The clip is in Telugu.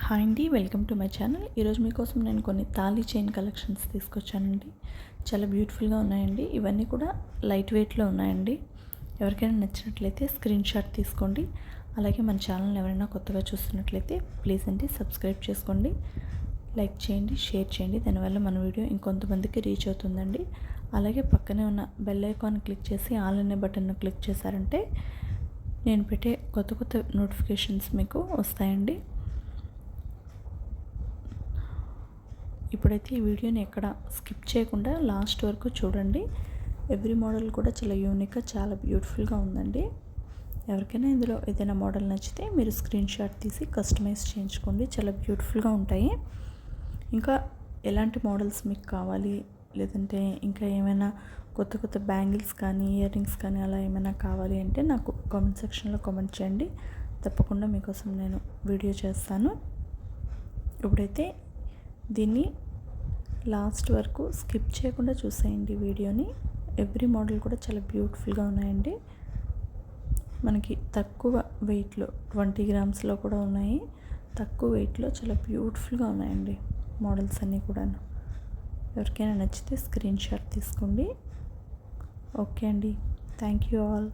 హాయ్ అండి, వెల్కమ్ టు మై ఛానల్. ఈరోజు మీకోసం నేను కొన్ని తాళీ చైన్ కలెక్షన్స్ తీసుకొచ్చానండి. చాలా బ్యూటిఫుల్గా ఉన్నాయండి. ఇవన్నీ కూడా లైట్ వెయిట్లో ఉన్నాయండి. ఎవరికైనా నచ్చినట్లయితే స్క్రీన్ షాట్ తీసుకోండి. అలాగే మన ఛానల్ని ఎవరైనా కొత్తగా చూస్తున్నట్లయితే ప్లీజ్ అండి సబ్స్క్రైబ్ చేసుకోండి, లైక్ చేయండి, షేర్ చేయండి. దానివల్ల మన వీడియో ఇంకొంతమందికి రీచ్ అవుతుందండి. అలాగే పక్కనే ఉన్న బెల్ ఐకాన్ క్లిక్ చేసి ఆల్ అనే బటన్ను క్లిక్ చేశారంటే నేను పెట్టే కొత్త కొత్త నోటిఫికేషన్స్ మీకు వస్తాయండి. ఇప్పుడైతే ఈ వీడియోని ఎక్కడ స్కిప్ చేయకుండా లాస్ట్ వరకు చూడండి. ఎవ్రీ మోడల్ కూడా చాలా యూనిక్గా, చాలా బ్యూటిఫుల్గా ఉందండి. ఎవరికైనా ఇందులో ఏదైనా మోడల్ నచ్చితే మీరు స్క్రీన్ షాట్ తీసి కస్టమైజ్ చేయించుకోండి. చాలా బ్యూటిఫుల్గా ఉంటాయి. ఇంకా ఎలాంటి మోడల్స్ మీకు కావాలి, లేదంటే ఇంకా ఏమైనా కొత్త కొత్త బ్యాంగిల్స్ కానీ, ఇయర్ రింగ్స్ కానీ అలా ఏమైనా కావాలి అంటే నాకు కామెంట్ సెక్షన్లో కామెంట్ చేయండి. తప్పకుండా మీకోసం నేను వీడియో చేస్తాను. ఇప్పుడైతే దీన్ని లాస్ట్ వరకు స్కిప్ చేయకుండా చూసేయండి వీడియోని. ఎవ్రీ మోడల్ కూడా చాలా బ్యూటిఫుల్గా ఉన్నాయండి. మనకి తక్కువ వెయిట్లో 20 గ్రామ్స్లో కూడా ఉన్నాయి. తక్కువ వెయిట్లో చాలా బ్యూటిఫుల్గా ఉన్నాయండి మోడల్స్ అన్నీ కూడాను. ఎవరికైనా నచ్చితే స్క్రీన్ షాట్ తీసుకోండి. ఓకే అండి, థ్యాంక్ యూ ఆల్.